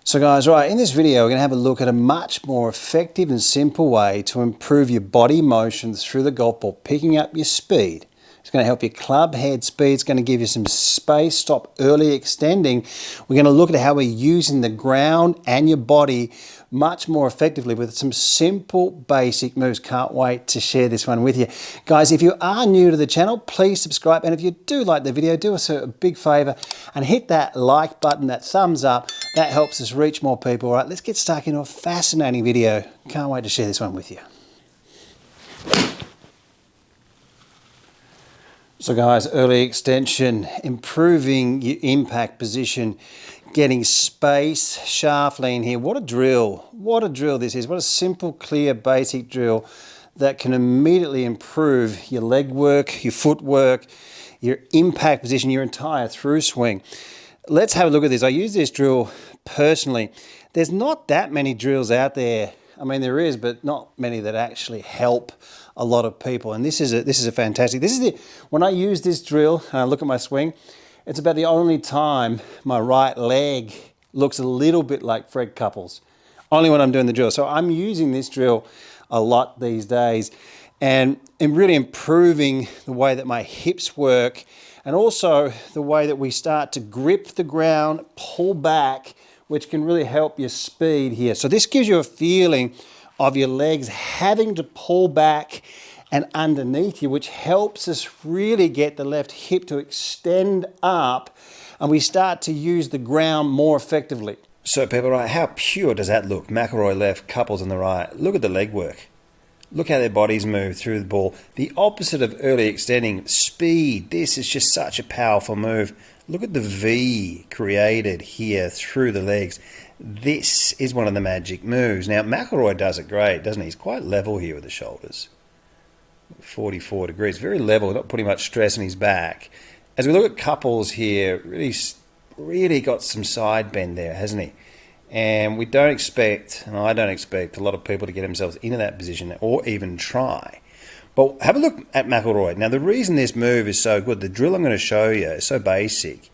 So guys, right, in this video we're going to have a look at a much more effective and simple way to improve your body motion through the golf ball, picking up your speed. It's going to help your club head speed, it's going to give you some space, stop early extending. We're going to look at how we're using the ground and your body much more effectively with some simple basic moves. Can't wait to share this one with you. Guys, if you are new to the channel, please subscribe, and if you do like the video, do us a big favor and hit that like button, that thumbs up. That helps us reach more people. All right, let's get stuck into a fascinating video. Can't wait to share this one with you. So guys, early extension, improving your impact position, getting space, shaft lean here. What a drill. What a drill this is. What a simple, clear, basic drill that can immediately improve your leg work, your footwork, your impact position, your entire through swing. Let's have a look at this. I use this drill personally. There's not that many drills out there. I mean, there is, but not many that actually help a lot of people. And this is a fantastic. When I use this drill and I look at my swing, it's about the only time my right leg looks a little bit like Fred Couples. Only when I'm doing the drill. So I'm using this drill a lot these days, and really improving the way that my hips work, and also the way that we start to grip the ground, pull back, which can really help your speed here. So this gives you a feeling of your legs having to pull back and underneath you, which helps us really get the left hip to extend up, and we start to use the ground more effectively. So people, right, how pure does that look? McIlroy left, Couples on the right. Look at the leg work. Look how their bodies move through the ball. The opposite of early extending, speed. This is just such a powerful move. Look at the V created here through the legs. This is one of the magic moves. Now, McIlroy does it great, doesn't he? He's quite level here with the shoulders. 44 degrees, very level, not putting much stress on his back. As we look at Couples here, really got some side bend there, hasn't he? And we don't expect, and I don't expect, a lot of people to get themselves into that position or even try. But have a look at McIlroy. Now, the reason this move is so good, the drill I'm going to show you is so basic.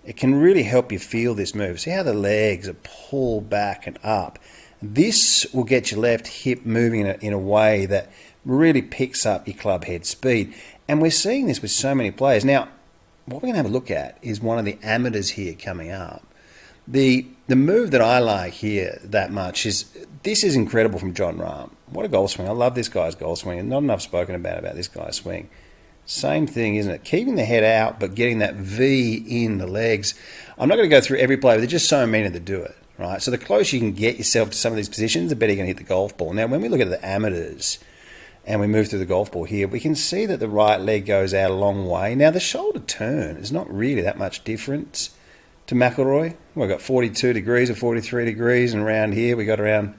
It can really help you feel this move. See how the legs are pulled back and up. This will get your left hip moving in a way that really picks up your club head speed. And we're seeing this with so many players. Now, what we're going to have a look at is one of the amateurs here coming up. The move that I like here that much is, this is incredible from Jon Rahm. What a golf swing. I love this guy's golf swing, and not enough spoken about this guy's swing. Same thing, isn't it? Keeping the head out, but getting that V in the legs. I'm not going to go through every play, but there's just so many that do it, right? So the closer you can get yourself to some of these positions, the better you're going to hit the golf ball. Now, when we look at the amateurs and we move through the golf ball here, we can see that the right leg goes out a long way. Now, the shoulder turn is not really that much difference to McIlroy. We've got 42 degrees or 43 degrees, and around here we got around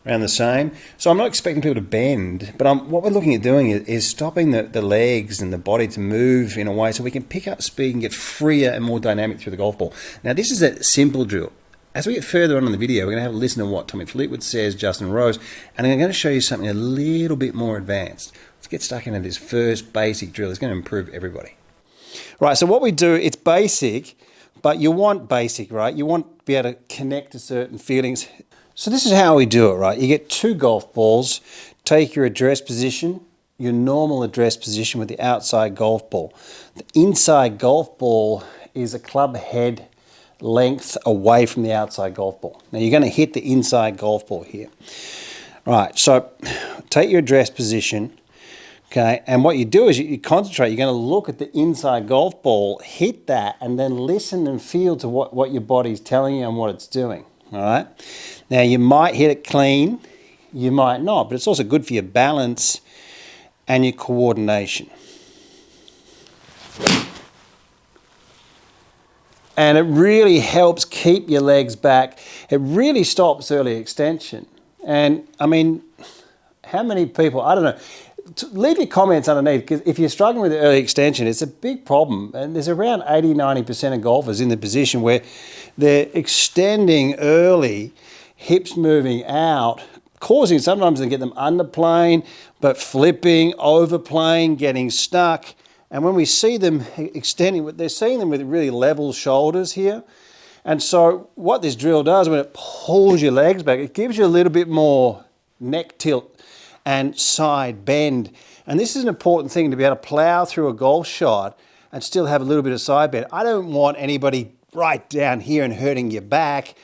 the same. So I'm not expecting people to bend, but what we're looking at doing is stopping the legs and the body to move in a way so we can pick up speed and get freer and more dynamic through the golf ball. Now, this is a simple drill. As we get further on in the video, we're going to have a listen to what Tommy Fleetwood says, Justin Rose, and I'm going to show you something a little bit more advanced. Let's get stuck into this first basic drill. It's going to improve everybody. Right, so what we do, it's basic, but you want basic, right? You want to be able to connect to certain feelings. So this is how we do it, right? You get two golf balls, take your address position, your normal address position with the outside golf ball. The inside golf ball is a club head length away from the outside golf ball. Now you're going to hit the inside golf ball here. Right, so take your address position, okay, and what you do is you concentrate. You're going to look at the inside golf ball, hit that, and then listen and feel to what your body's telling you and what it's doing. All right. Now you might hit it clean, you might not, but it's also good for your balance and your coordination. And it really helps keep your legs back. It really stops early extension. And I mean, how many people, I don't know, leave your comments underneath, because if you're struggling with early extension, it's a big problem. And there's around 80-90% of golfers in the position where they're extending early, hips moving out, causing sometimes to get them underplaying, but flipping, overplaying, getting stuck. And when we see them extending, they're seeing them with really level shoulders here. And so what this drill does, when it pulls your legs back, it gives you a little bit more neck tilt and side bend. And this is an important thing, to be able to plow through a golf shot and still have a little bit of side bend. I don't want anybody right down here and hurting your back.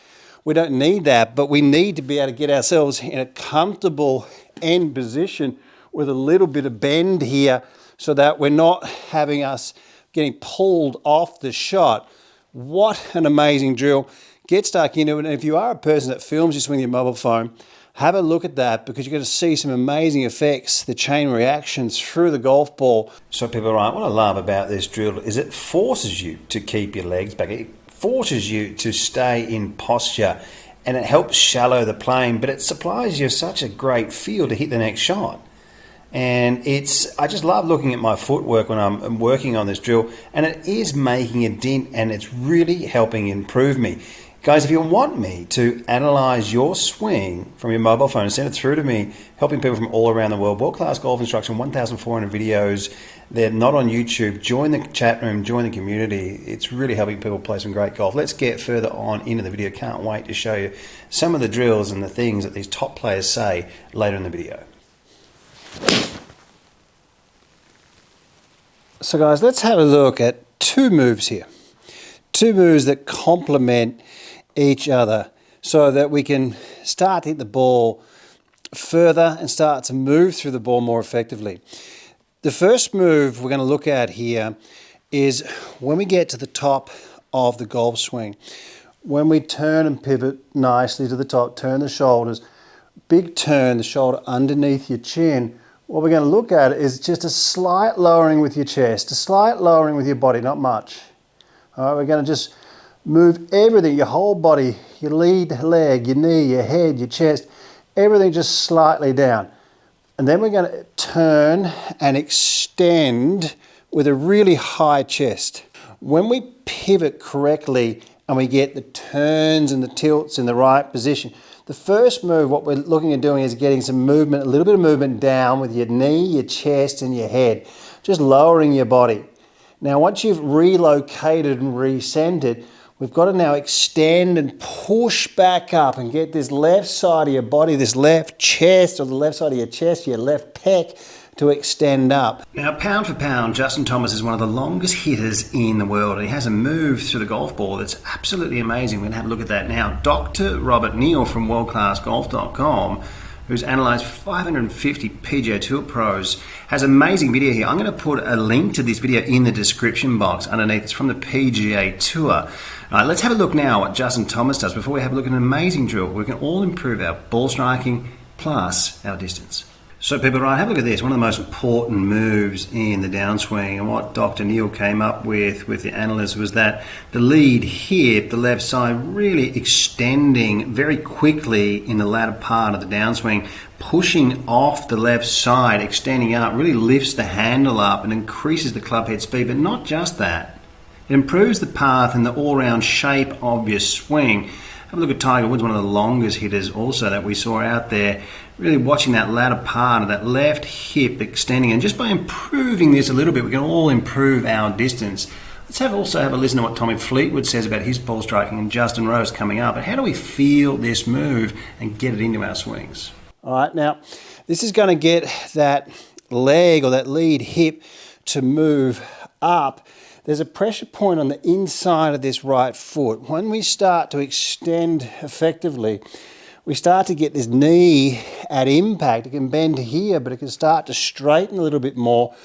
We don't need that, but we need to be able to get ourselves in a comfortable end position with a little bit of bend here, so that we're not having us getting pulled off the shot. What an amazing drill. Get stuck into it. And if you are a person that films this with your mobile phone, have a look at that, because you're going to see some amazing effects, the chain reactions through the golf ball. So people are right, what I love about this drill is it forces you to keep your legs back. It forces you to stay in posture, and it helps shallow the plane, but it supplies you such a great feel to hit the next shot. And I just love looking at my footwork when I'm working on this drill, and it is making a dent, and it's really helping improve me. Guys, if you want me to analyze your swing from your mobile phone, send it through to me, helping people from all around the world. World Class Golf Instruction, 1,400 videos. They're not on YouTube. Join the chat room, join the community. It's really helping people play some great golf. Let's get further on into the video. Can't wait to show you some of the drills and the things that these top players say later in the video. So guys, let's have a look at two moves here. Two moves that complement each other, so that we can start to hit the ball further and start to move through the ball more effectively. The first move we're going to look at here is when we get to the top of the golf swing. When we turn and pivot nicely to the top, turn the shoulders, big turn, the shoulder underneath your chin. What we're going to look at is just a slight lowering with your chest, a slight lowering with your body, not much. All right, we're going to just move everything, your whole body, your lead leg, your knee, your head, your chest, everything just slightly down. And then we're going to turn and extend with a really high chest. When we pivot correctly and we get the turns and the tilts in the right position, the first move, what we're looking at doing is getting some movement, a little bit of movement down with your knee, your chest and your head, just lowering your body. Now once you've relocated and recentered, we've got to now extend and push back up and get this left side of your body, this left chest, or the left side of your chest, your left pec, to extend up. Now, pound for pound, Justin Thomas is one of the longest hitters in the world. He has a move through the golf ball that's absolutely amazing. We're going to have a look at that now. Dr. Robert Neal from WorldClassGolf.com, who's analysed 550 PGA Tour pros, has an amazing video here. I'm going to put a link to this video in the description box underneath. It's from the PGA Tour. All right, let's have a look now what Justin Thomas does before we have a look at an amazing drill. We can all improve our ball striking plus our distance. So people, right, have a look at this. One of the most important moves in the downswing, and what Dr. Neal came up with the analysts, was that the lead hip, the left side, really extending very quickly in the latter part of the downswing, pushing off the left side, extending out, really lifts the handle up and increases the club head speed. But not just that, it improves the path and the all-round shape of your swing. Have a look at Tiger Woods, one of the longest hitters also that we saw out there, really watching that latter part of that left hip extending. And just by improving this a little bit, we can all improve our distance. Let's also have a listen to what Tommy Fleetwood says about his ball striking, and Justin Rose coming up. But how do we feel this move and get it into our swings? All right, now this is going to get that leg or that lead hip to move up. There's a pressure point on the inside of this right foot. When we start to extend effectively, we start to get this knee at impact. It can bend here, but it can start to straighten a little bit more.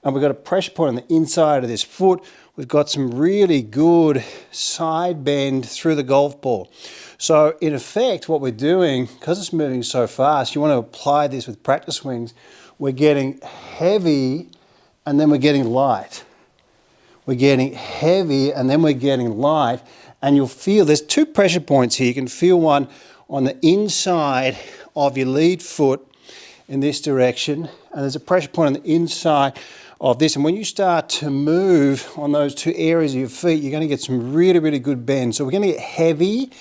And we've got a pressure point on the inside of this foot. We've got some really good side bend through the golf ball. So in effect, what we're doing, because it's moving so fast, you want to apply this with practice swings. We're getting heavy and then we're getting light. We're getting heavy and then we're getting light. And you'll feel there's two pressure points here. You can feel one on the inside of your lead foot in this direction, and there's a pressure point on the inside of this. And when you start to move on those two areas of your feet, you're going to get some really, really good bend. So we're going to get heavy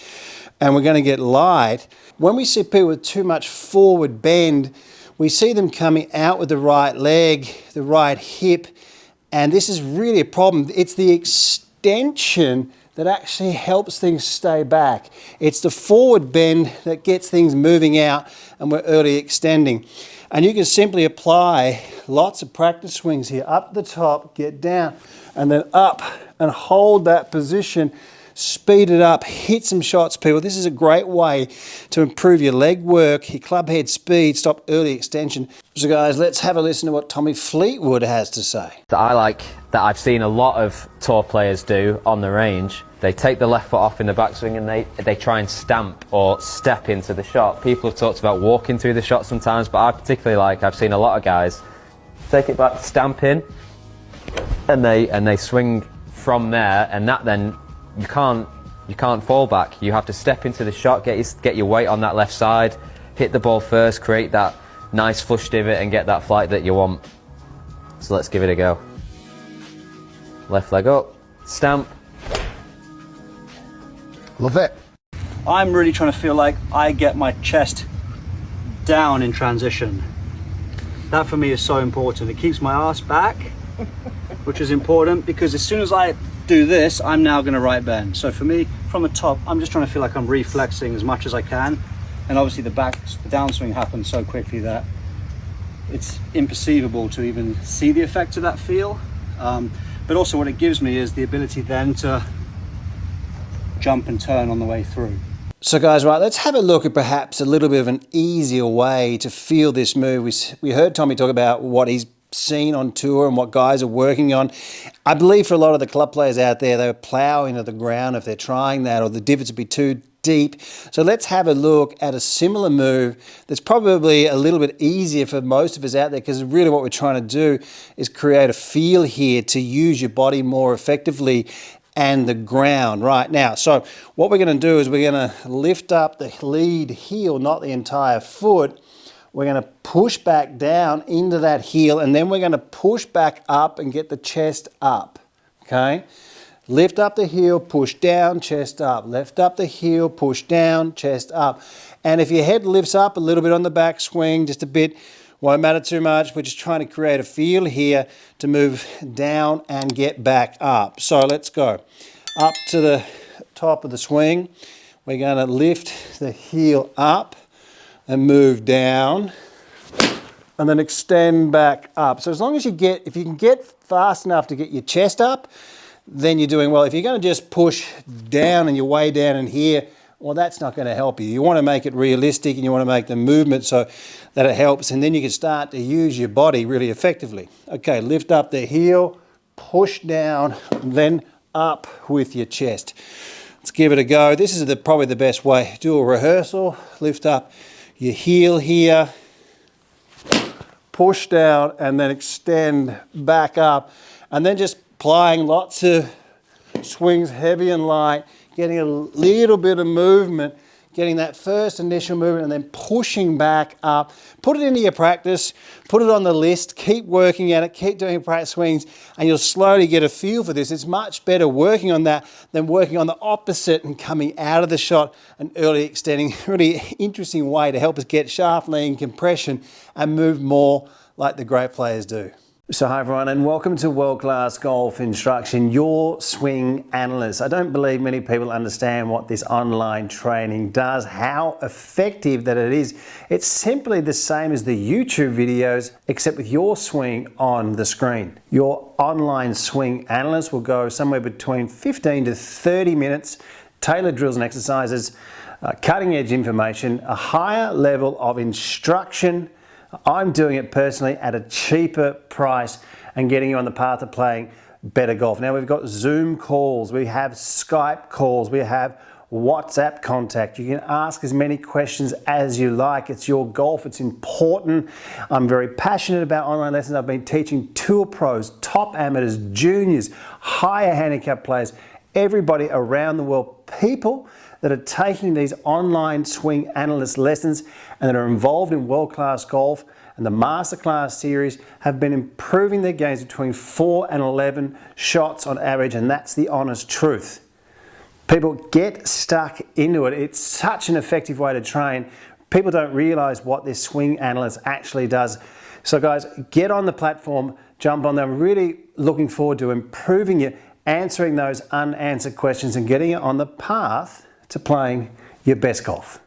and we're going to get light. When we see people with too much forward bend, we see them coming out with the right leg, the right hip, And this is really a problem. It's the extension that actually helps things stay back. It's the forward bend that gets things moving out, and we're early extending. And you can simply apply lots of practice swings here. Up the top, get down, and then up and hold that position. Speed it up, hit some shots, people. This is a great way to improve your leg work, your club head speed, stop early extension. So guys, let's have a listen to what Tommy Fleetwood has to say. That I like, that I've seen a lot of tour players do on the range. They take the left foot off in the backswing and they try and stamp or step into the shot. People have talked about walking through the shot sometimes, but I particularly like, I've seen a lot of guys take it back, stamp in, and they swing from there, and that then you can't fall back. You have to step into the shot, get your weight on that left side, hit the ball first, create that nice flush divot and get that flight that you want. So let's give it a go. Left leg up, stamp. Love it. I'm really trying to feel like I get my chest down in transition. That for me is so important. It keeps my ass back, which is important because as soon as I do this, I'm now going to right bend. So for me, from the top, I'm just trying to feel like I'm reflexing as much as I can. And obviously the downswing happens so quickly that it's imperceivable to even see the effect of that feel. But also what it gives me is the ability then to jump and turn on the way through. So guys, right, let's have a look at perhaps a little bit of an easier way to feel this move. We heard Tommy talk about what he's seen on tour and what guys are working on. I believe for a lot of the club players out there, they're plowing into the ground if they're trying that, or the divots would be too deep. So let's have a look at a similar move that's probably a little bit easier for most of us out there, because really what we're trying to do is create a feel here to use your body more effectively and the ground right now. So what we're going to do is we're going to lift up the lead heel, not the entire foot. We're going to push back down into that heel, and then we're going to push back up and get the chest up, okay? Lift up the heel, push down, chest up. Lift up the heel, push down, chest up. And if your head lifts up a little bit on the back swing, just a bit, won't matter too much. We're just trying to create a feel here to move down and get back up. So let's go. Up to the top of the swing. We're going to lift the heel up and move down, and then extend back up. So as long as if you can get fast enough to get your chest up, then you're doing well. If you're going to just push down and you're way down in here, well, that's not going to help you. You want to make it realistic, and you want to make the movement so that it helps, and then you can start to use your body really effectively. Okay, lift up the heel, push down, then up with your chest. Let's give it a go. This is probably the best way. Do a rehearsal, lift up your heel here, push down, and then extend back up. And then just applying lots of swings, heavy and light, getting a little bit of movement, getting that first initial movement, and then pushing back up. Put it into your practice, put it on the list, keep working at it, keep doing practice swings, and you'll slowly get a feel for this. It's much better working on that than working on the opposite and coming out of the shot and early extending. Really interesting way to help us get shaft lean, compression, and move more like the great players do. So hi everyone, and welcome to World Class Golf Instruction, your swing analyst. I don't believe many people understand what this online training does, how effective that it is. It's simply the same as the YouTube videos, except with your swing on the screen. Your online swing analyst will go somewhere between 15 to 30 minutes, tailored drills and exercises, cutting edge information, a higher level of instruction. I'm doing it personally at a cheaper price and getting you on the path of playing better golf. Now we've got Zoom calls, we have Skype calls, we have WhatsApp contact. You can ask as many questions as you like. It's your golf, it's important. I'm very passionate about online lessons. I've been teaching tour pros, top amateurs, juniors, higher handicap players, everybody around the world, people that are taking these online swing analyst lessons and that are involved in World Class Golf and the Masterclass series have been improving their games between 4 and 11 shots on average, and that's the honest truth. People get stuck into it. It's such an effective way to train. People don't realize what this swing analyst actually does. So guys, get on the platform, jump on them. Really looking forward to improving you, answering those unanswered questions and getting you on the path to playing your best golf.